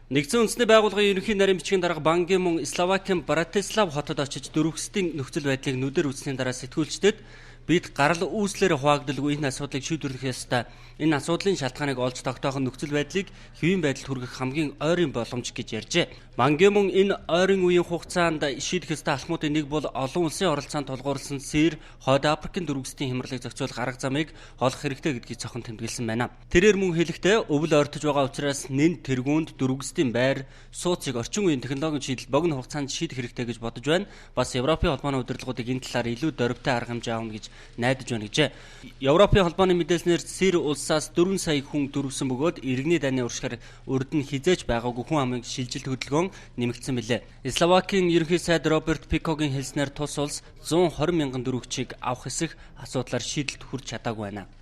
Нэгдсэн үндэсний байгууллагын ерөнхий нарийн бичгийн дарга Бан Ки Мун Словакийн Братислав хотод очиж дөрвөсдийн нөхцөл байдлыг нүдээр үзсний дараа сэтгүүлчдэд бид гарал үүслээр хуваагдалгүй энэ асуудлыг шийдвэрлэх ёстой. Энэ асуудлын шалтгааныг олж тогтоох нөхцөл байдлыг хэвийн байдалд хүргэх хамгийн ойрын боломж гэж ярьжээ. Бан Ки Мун энэ ойрын үеийн хугацаанд шийдэх ёстой алхмуудын нэг бол олон улсын оролцоонд тулгуурласан Сир, Хойд Африкийн дөрвөсдийн хямралыг зохицуулах арга замыг олох хэрэгтэй гэдгийг цохон тэмдэглэсэн байна. Тэрээр мөн хэлэхдээ өвөл ойртож байгаа учраас нэн тэргуунд дөрвөсдийн байр, сууцыг орчин үеийн технологийн шийдэл богино хугацаанд шийдэх хэрэгтэй гэж бодож байна. Бас Европын холбооны удирдлагуудыг энэ талаар илүү дөрвтэй арга хэмжээ авна гэж найдаж байна гэжээ. Европын холбооны мэдээлснээр Сир улсаас 4 сая хүн дөрвсөн бөгөөд иргэний дайны уршихаар урд нь хизээж байгаагүй хүн амын шилжилт хөдөлгөөн нэмэгдсэн билээ. Словакийн ерөнхий сайд Роберт Фикогийн хэлснээр тус улс 120 мянган дөрвөгчийг авах хэсэг асуудлаар шийдэлд хүрч чадаагүй байна.